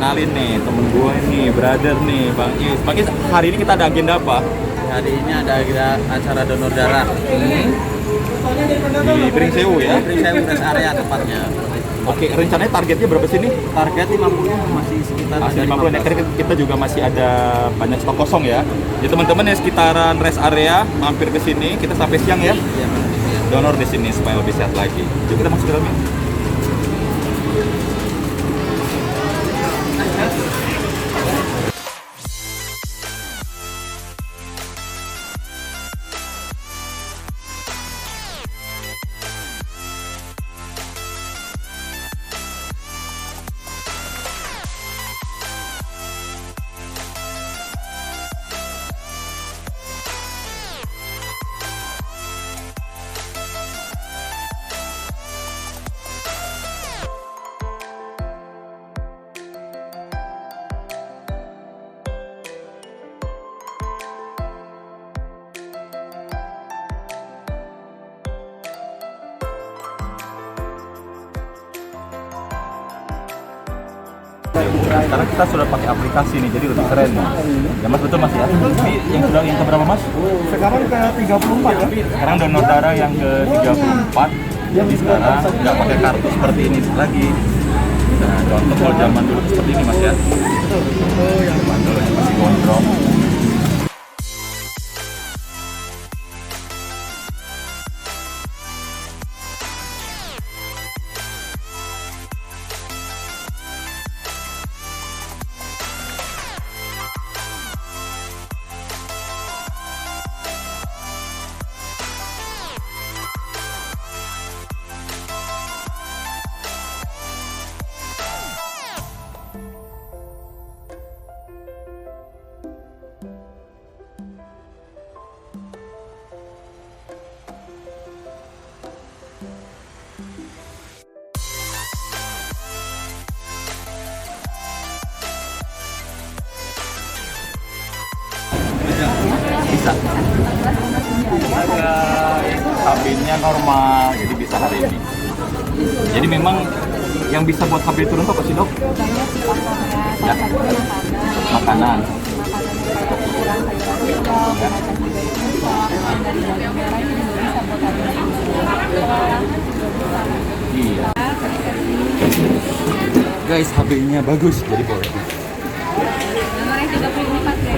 kenalin nih temen gue nih, brother nih, Bang Is. Bang Is, hari ini kita ada agenda apa? Hari ini ada acara donor darah Di Pringsewu ya? di Prinsip Rest Area tepatnya. Oke, rencananya targetnya berapa sih nih? Target 50 masih sekitar Masih ada 50 ya, karena kita juga masih ada banyak stok kosong ya. Jadi teman-teman yang sekitaran rest area, mampir ke sini, kita sampai siang ya. Iya, Donor di sini supaya lebih sehat lagi. Yuk kita masuk ke dalamnya. Sekarang kita sudah pakai aplikasi nih, jadi lebih keren. Ya Mas, betul Mas ya? Ini yang keberapa Mas? Sekarang ke 34 ya. Sekarang donor darah yang ke 34. Jadi sekarang nggak pakai kartu seperti ini lagi. Nah, contoh kalau zaman dulu seperti ini Mas ya. Zaman dulu yang masih gondrong. Bisa. Kabinnya normal, jadi bisa hari ini. Jadi memang yang bisa buat kabin turun tuh apa sih dok? Banyak sih faktornya, salah satunya Makanan. makanan. Kurang sayuran hijau, macam juga itu bisa. Dari daging merah itu juga bisa buat hari ini. Iya. Guys, HB-nya bagus, jadi boleh. Nomor yang 34 ya.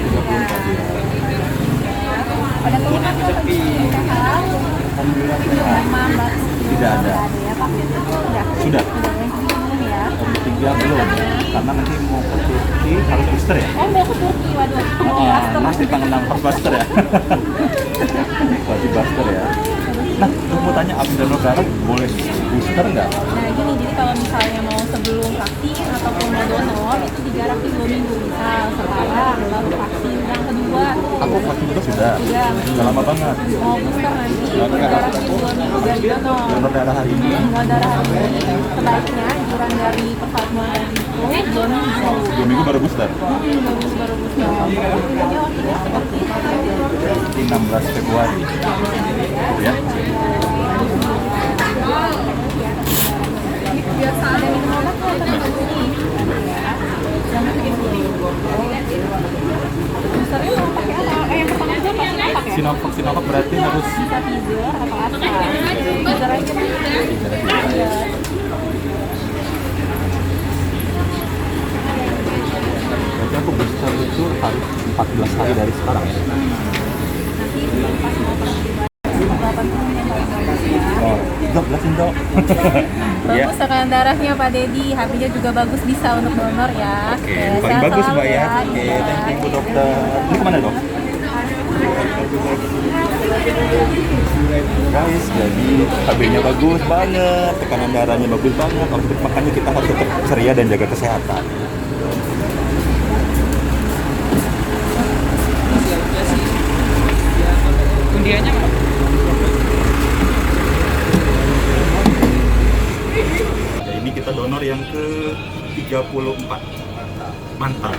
Pada keluhan tuh sehat. Alhamdulillah sehat. Demam, batuk. Tidak ada. Ya, vaksin itu sudah. Sudah. Yang belum ya. Yang ketiga belum, karena nanti mau ke Turki harus booster ya. Oh, mau ke Turki, waduh. Masih tanggal 6 pas booster ya. Wajib booster ya. Nah, aku mau tanya, abis donor darah boleh booster nggak? Nah gini, jadi kalau misalnya mau sebelum vaksin ataupun mau donor itu digarap di 2 minggu, misal sekarang baru vaksin yang kedua Aku vaksin itu sudah lama banget. mau booster nanti digarap di 2 minggu dari donor. Donor darah hari ini Donor darah hari ini sebaiknya iuran dari persatuan itu 2 minggu. 2 minggu baru booster. 2 minggu baru booster. Jadi waktunya seperti 16 Februari. Ya. biasa ada minum obat atau ini jangan bikin dulu. Boosternya mau pakai apa? Yang pertama itu vaksin apa ya? Sinovac berarti harus Bisa Pfizer atau Astra. Pfizer aja kan? Iya. berarti aku booster itu harus 14 hari dari sekarang ya. Nanti pas mau pergi 80 yang paling bagus ya. Oh, 13 dok. Ya. Bagus tekanan darahnya Pak Dedi, HP-nya juga bagus, bisa untuk donor ya. Oke, Sehat paling bagus selalu Mbak ya. Oke, Iya. thank you dokter. Ini kemana dok? Guys, jadi HB-nya bagus banget, tekanan darahnya bagus banget. Makanya kita harus tetap ceria dan jaga kesehatan. Undiannya mana? Ya, ini kita donor yang ke 34. Mantap.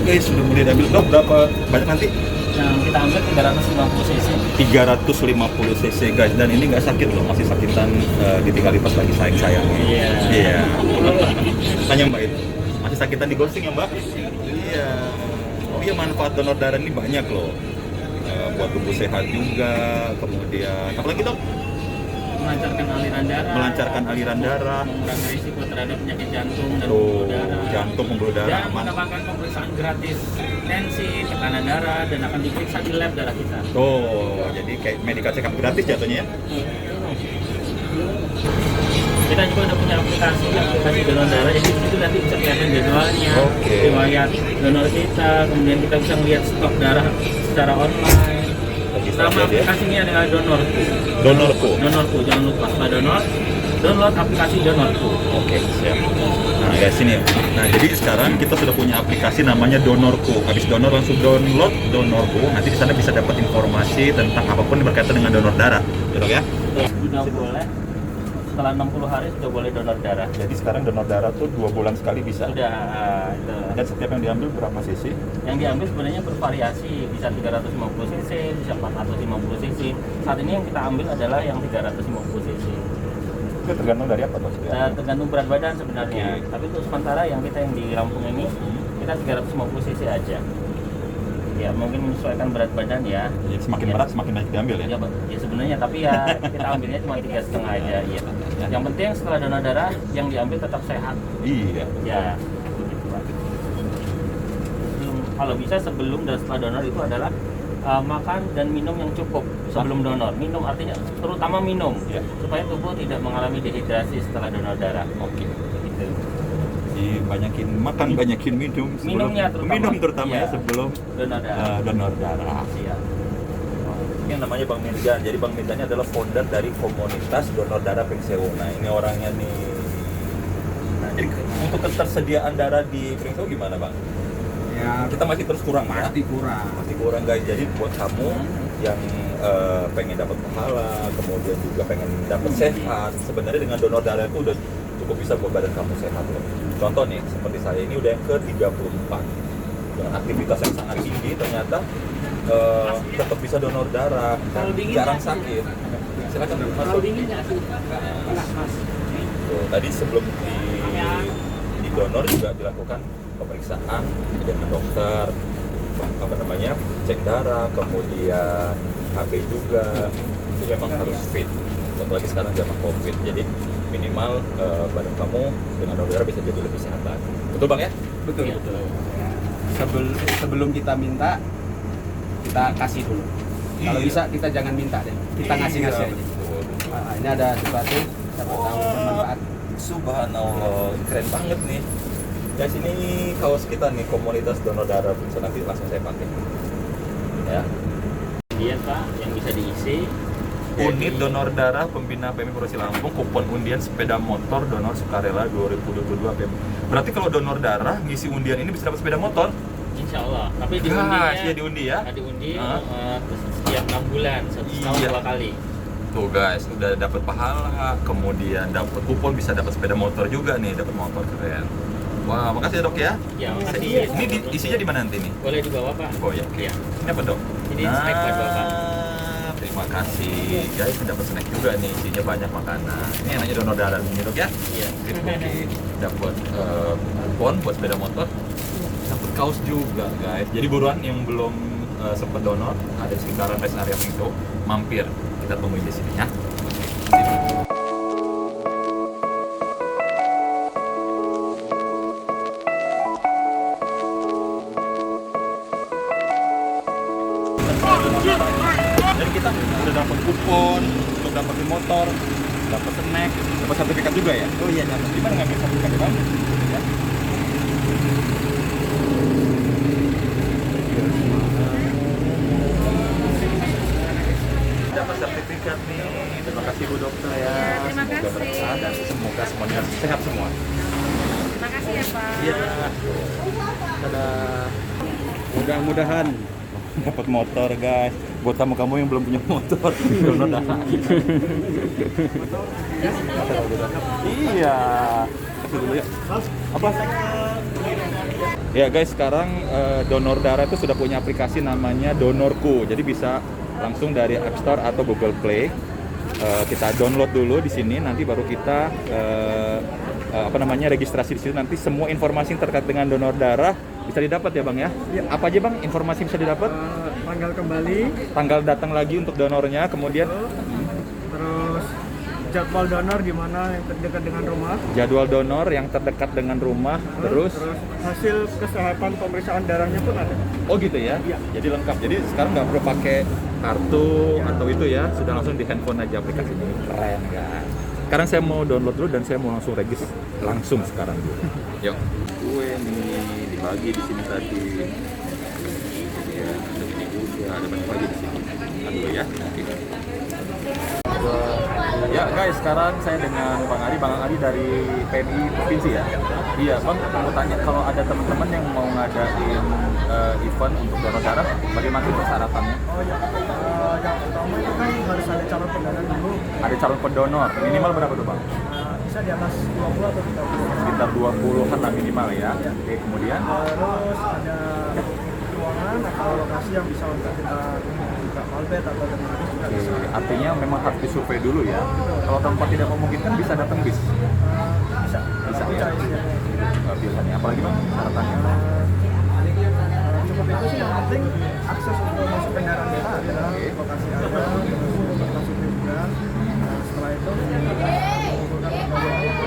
guys, sudah mulai diambil. Dok, berapa banyak nanti? Yang kita ambil 350 cc. 350 cc guys, dan ini nggak sakit loh, masih sakitan ditinggal pas lagi sayang-sayangnya. Iya. Tanya Mbak itu, masih sakitan di ghosting ya Mbak? Iya. Oh iya, manfaat donor darah ini banyak loh. Buat tubuh sehat juga, kemudian apalagi dok? Melancarkan aliran darah. Melancarkan aliran darah. Mengurangi risiko terhadap penyakit jantung dan pembuluh darah. Jantung, pembuluh darah Dan aman. mendapatkan pemeriksaan gratis tensi, tekanan darah, dan akan diperiksa di lab darah kita. Oh, jadi kayak medical check up gratis jatuhnya ya? Kita juga udah punya aplikasi donor darah, jadi itu nanti bisa kelihatan jadwalnya, Oke. riwayat donor kita, kemudian kita bisa melihat stok darah secara online. Nama aplikasinya adalah Donorku. Donorku, jangan lupa setelah download aplikasi Donorku. Oke, siap. Nah, guys sini. Nah, jadi sekarang kita sudah punya aplikasi namanya Donorku. Habis donor langsung download Donorku. Nanti di sana bisa dapat informasi tentang apapun yang berkaitan dengan donor darah. Betul ya? Sudah boleh. Setelah 60 hari sudah boleh donor darah. Jadi sekarang donor darah tuh 2 bulan sekali bisa. Sudah itu. Dan setiap yang diambil berapa cc? Yang diambil sebenarnya bervariasi, bisa 350 cc, bisa 450 cc. Saat ini yang kita ambil adalah yang 350 cc. Itu tergantung dari apa tuh? Tergantung berat badan sebenarnya. Oke. Tapi untuk sementara yang kita yang di Lampung ini kita 350 cc aja. Ya mungkin menyesuaikan berat badan ya. Jadi semakin Ya. berat semakin banyak diambil ya? Ya sebenarnya, tapi ya kita ambilnya cuma 3,5 aja. Iya. Yang penting setelah donor darah yang diambil tetap sehat. Iya. Ya, begitu Pak. Kalau bisa sebelum dan setelah donor itu adalah makan dan minum yang cukup sebelum donor. Minum artinya terutama minum, Ya. supaya tubuh tidak mengalami dehidrasi setelah donor darah. Oke. Begitu. Jadi banyakin makan, banyakin minum. Minumnya terutama. Minum terutama ya Iya. sebelum Donor darah. donor darah. Siap. Ini yang namanya Bang Mirjan. Jadi Bang Mirjan ini adalah founder dari komunitas donor darah Pringsewu. Nah, ini orangnya nih. Nah, jadi untuk ketersediaan darah di Pringsewu gimana, Bang? Ya, Kita masih terus kurang ya? pasti kurang. Masih kurang guys. Jadi buat kamu yang pengen dapat pahala, kemudian juga pengen dapat sehat, sebenarnya dengan donor darah itu udah cukup bisa buat badan kamu sehat loh. Contoh nih, seperti saya ini udah yang ke-34 dengan aktivitas yang sangat tinggi, ternyata tetap bisa donor darah, Kalau dingin jarang ya? sakit. Silakan Kalau masuk. dingin nggak sih? Mas. Tuh, tadi sebelum di donor juga dilakukan pemeriksaan dengan dokter, apa namanya, cek darah, kemudian HB juga. Itu memang harus fit. Apalagi sekarang zaman COVID, jadi minimal badan kamu dengan donor darah bisa jadi lebih sehat lagi. Betul Bang ya? Betul, Iya. betul. Sebelum kita minta, kita kasih dulu. Kalau Iya. bisa kita jangan minta deh, kita ngasih-ngasih aja. Betul. Nah, ini ada sesuatu siapa tahu bermanfaat. Subhanallah, keren banget nih. Guys, ini kaos kita nih, komunitas donor darah. Bisa nanti langsung saya pakai. Ya. Dia Pak yang bisa diisi. Unit donor darah pembina PMI Provinsi Lampung, kupon undian sepeda motor donor sukarela 2022 PMI. Berarti kalau donor darah ngisi undian ini bisa dapat sepeda motor? Insya Allah. Tapi Guys, diundinya ya diundi ya. diundi Hah? setiap 6 bulan, setahun Iya. 2 kali. Tuh guys, udah dapat pahala, kemudian dapat kupon, bisa dapat sepeda motor juga nih, dapat motor keren. Wah, makasih ya dok ya. Ya, makasih. Ini isinya di mana nanti nih? Boleh dibawa Pak. Oh ya. Iya. Ini apa dok? Ini snack buat Bapak. Terima kasih. Guys, dapat snack juga nih, isinya banyak makanan. Ini enaknya donor darah nih dok ya. Iya. Dapat kupon buat sepeda motor, dapat kaos juga guys. Jadi buruan yang belum sempat donor, ada di sekitaran rest area Pringsewu, mampir, kita tungguin di sini ya. Jadi kita udah dapat kupon untuk dapetin motor, dapat snack, dapat sertifikat juga ya. Oh iya, dapat. Gimana ngambil sertifikat bang? Ya. Dapat sertifikat nih. Terima kasih Bu Dokter ya. Terima Semoga kasih. berkah dan semoga semuanya sehat semua. Terima kasih ya Pak. Iya. Dadah. Mudah-mudahan Dapat motor guys. Buat kamu-kamu yang belum punya motor, donor darah. Iya. Kasih dulu ya. Apa? Ya guys, sekarang donor darah itu sudah punya aplikasi namanya Donorku. Jadi bisa langsung dari App Store atau Google Play. Kita download dulu di sini, nanti baru kita registrasi di situ. Nanti semua informasi yang terkait dengan donor darah bisa didapat ya Bang ya? Iya. Apa aja Bang informasi yang bisa didapat? Tanggal kembali, Tanggal datang lagi untuk donornya, kemudian terus jadwal donor di mana yang terdekat dengan rumah, jadwal donor yang terdekat dengan rumah, terus hasil kesehatan pemeriksaan darahnya pun ada. oh gitu ya? Iya. Jadi lengkap. Jadi sekarang nggak perlu pakai kartu atau itu ya, sudah langsung di handphone aja aplikasinya. Keren kan? Sekarang saya mau download dulu dan saya mau langsung regis langsung sekarang dulu. Yuk. Gue nih dibagi di sini tadi. Ya, ada ini juga, ada banyak lagi di sini. Aduh ya. Oke. Ya guys, sekarang saya dengan Bang Ari dari PMI Provinsi ya. Iya Bang, mau tanya kalau ada teman-teman yang mau ngadain event untuk donor darah, bagaimana sih persyaratannya? Oh ya, yang pertama itu kan harus ada calon pendonor dulu. Ada calon pendonor, minimal berapa tuh Bang? Bisa di atas 20 atau 30. Sekitar 20-an lah minimal ya. Oke, kemudian Terus ada ruangan atau lokasi yang bisa untuk kita buka malbed atau tempat juga bisa. artinya memang harus disurvei dulu ya. Kalau tempat tidak memungkinkan bisa datang bis. Bisa Bisa ya. Biasanya apalagi Bang syaratannya? Cukup itu sih, yang penting akses untuk masuk kendaraan kita ada, lokasi ada, lokasi juga. Setelah itu mengumpulkan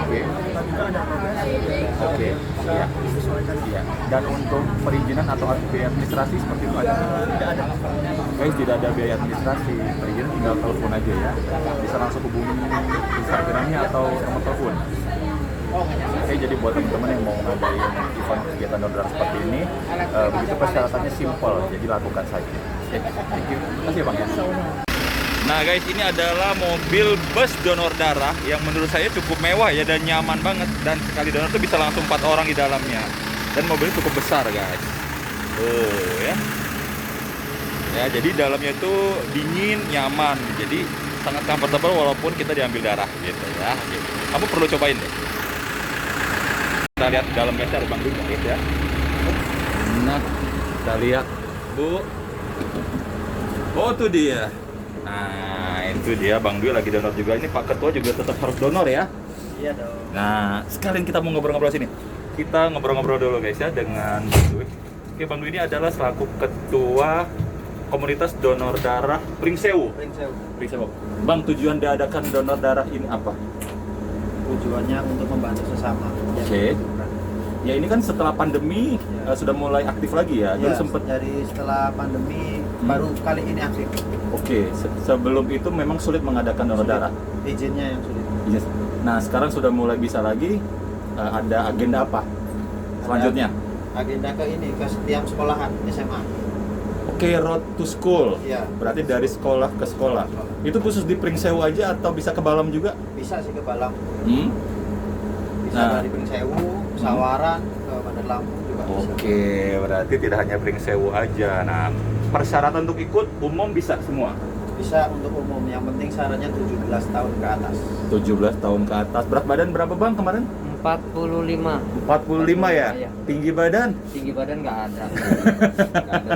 Oke. kita juga ada progres. Oke. Iya. Disesuaikan. Iya. Dan untuk perizinan atau biaya administrasi seperti itu ada? Tidak ada. Guys, tidak ada biaya administrasi. Perizinan tinggal telepon aja ya. Bisa langsung hubungi Instagramnya atau nomor telepon. Oke, jadi buat teman-teman yang mau ngadain event kegiatan donor darah seperti ini, begitu persyaratannya simpel, jadi lakukan saja. Oke, thank you. Terima kasih ya Bang ya. Nah guys, ini adalah mobil bus donor darah yang menurut saya cukup mewah ya dan nyaman banget. Dan sekali donor tuh bisa langsung 4 orang di dalamnya. Dan mobilnya cukup besar guys. Ya. Ya, jadi dalamnya itu dingin, nyaman. Jadi sangat comfortable walaupun kita diambil darah gitu ya. Kamu perlu cobain deh. Kita lihat dalam guys, ada Bang Dwi ya. Nah, kita lihat Bu. Oh tuh dia. Nah itu dia Bang Dwi lagi donor juga. Ini Pak Ketua juga tetap harus donor ya. Iya dong. Nah sekalian kita mau ngobrol-ngobrol sini. Kita ngobrol-ngobrol dulu guys ya dengan Bang Dwi. Oke, Bang Dwi ini adalah selaku Ketua Komunitas Donor Darah Pringsewu. Pringsewu. Bang, tujuan diadakan donor darah ini apa? Tujuannya untuk membantu sesama. Oke. Ya ini kan setelah pandemi sudah mulai aktif lagi ya. Dulu Ya, sempet. dari setelah pandemi baru kali ini aktif. Oke, sebelum itu memang sulit mengadakan donor darah. Izinnya yang sulit. Yes. Nah sekarang sudah mulai bisa lagi. Ada agenda apa selanjutnya? Agenda ke ini ke setiap sekolahan SMA. Oke, road to school. Iya. Berarti dari sekolah ke sekolah. Itu khusus di Pringsewu aja atau bisa ke Balam juga? Bisa sih ke Balam. Bisa Nah. dari Pringsewu, Sawaran, ke Bandar Lampung juga bisa. Oke, berarti tidak hanya Pringsewu aja. Nah, persyaratan untuk ikut umum bisa semua. Bisa untuk umum, yang penting syaratnya 17 tahun ke atas. 17 tahun ke atas. Berat badan berapa Bang kemarin? 45. 45 ya? Iya. Tinggi badan? Tinggi badan nggak ada. Nggak ada.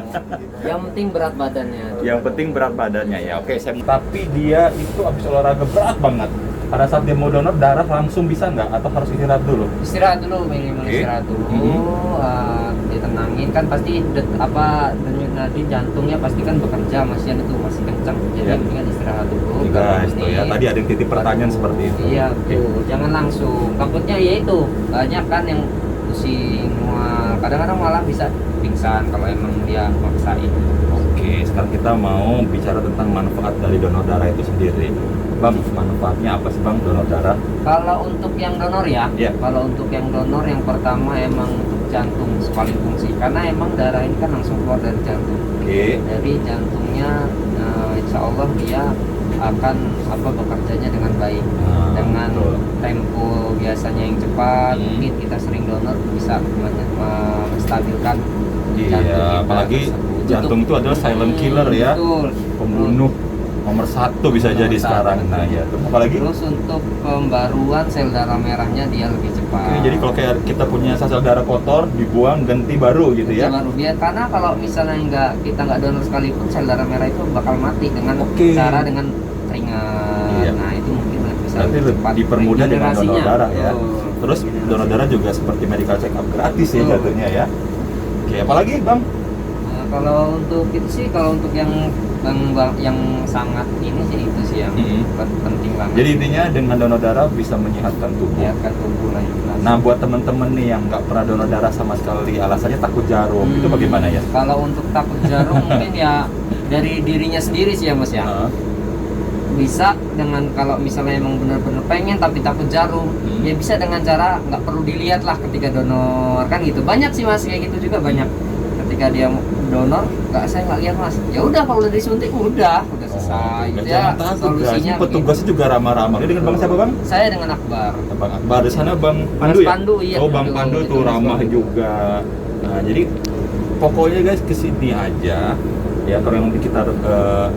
Yang penting berat badannya. Yang penting berat badannya ya. Oke, tapi dia itu habis olahraga berat banget. Pada saat dia mau donor darah langsung bisa nggak atau harus istirahat dulu? Istirahat dulu, minimal Oke. istirahat dulu. Ditenangin kan pasti denyut nadi jantungnya pasti kan bekerja masih kencang. Jadi Ya. mendingan istirahat dulu. Guys, tuh ya. Tadi ada yang titip pertanyaan seperti itu. Iya, betul. Jangan langsung. Takutnya ya itu banyak kan yang pusing, mual. Kadang-kadang malah bisa pingsan kalau emang dia maksain. Oke, sekarang kita mau bicara tentang manfaat dari donor darah itu sendiri. Bang, manfaatnya apa sih Bang donor darah? Kalau untuk yang donor ya, Iya. kalau untuk yang donor yang pertama emang untuk jantung paling fungsi karena emang darah ini kan langsung keluar dari jantung. Oke. Dari jantungnya, insya Allah dia akan bekerjanya dengan baik, dengan betul. tempo biasanya yang cepat. Hmm. Mungkin kita sering donor bisa menstabilkan Iya, apalagi tersebut. jantung itu adalah silent killer ya. Betul. Pembunuh nomor 1 bisa Nomor jadi 1, sekarang. Nah betul. ya, terus apa lagi? Terus untuk pembaruan sel darah merahnya dia lebih cepat. Oke, jadi kalau kayak kita punya sel darah kotor dibuang ganti baru gitu ya. Baru biar, karena kalau misalnya kita nggak donor sekalipun sel darah merah itu bakal mati dengan Oke. cara dengan ringan. Iya. Nah itu mungkin bisa Nanti lebih cepat dipermudah dengan donor regenerasinya. darah ya. Betul. Terus donor darah juga seperti medical check up gratis ya Betul. jatuhnya ya. Oke, apalagi Bang? Nah, kalau untuk itu sih, kalau untuk yang yang sangat ini sih itu sih yang penting banget. Jadi intinya dengan donor darah bisa menyehatkan tubuh. menyehatkan tubuh lah jelas. Nah, buat teman-teman nih yang nggak pernah donor darah sama sekali, alasannya takut jarum, itu bagaimana ya? Kalau untuk takut jarum mungkin ya dari dirinya sendiri sih ya Mas ya. Heeh. Bisa dengan kalau misalnya emang benar-benar pengen tapi takut jarum, ya bisa dengan cara nggak perlu dilihat lah ketika donor kan gitu. Banyak sih Mas kayak gitu juga banyak. Ketika dia donor, saya nggak lihat Mas. Ya udah kalau udah disuntik udah selesai. Nggak, Itu jangan ya takut guys. solusinya Ini petugasnya juga ramah-ramah. Ini dengan Bang siapa Bang? Saya dengan Akbar. Bang Akbar. Di sana Bang Pandu ya? Pandu, iya, Oh Bang Pandu. Pandu tuh Itu Mas ramah Pandu. juga. Nah jadi pokoknya guys kesini aja. Ya kalau yang kita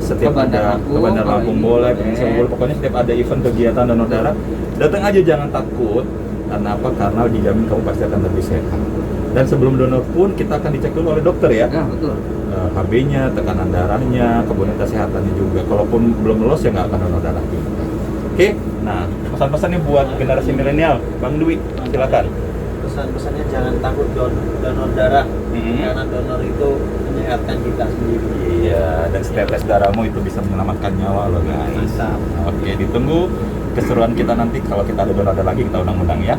setiap Ke Bandar ada Lampung, ke Bandar kalau Lampung ini boleh, boleh. Indonesia boleh. Pokoknya setiap ada event kegiatan donor darah, datang aja jangan takut. Karena apa? Karena dijamin kamu pasti akan lebih sehat. Dan sebelum donor pun kita akan dicek dulu oleh dokter ya. Ya betul. HB-nya, tekanan darahnya, kemudian kesehatannya juga. Kalaupun belum lolos ya nggak akan donor darah juga. Oke, nah pesan-pesannya buat generasi milenial, Bang Dwi, silakan. Pesan-pesannya jangan takut donor darah, karena donor itu menyehatkan kita sendiri. Iya, dan setetes darahmu itu bisa menyelamatkan nyawa lo guys. Mantap. Oke, ditunggu keseruan kita nanti kalau kita ada donor darah lagi kita undang-undang ya.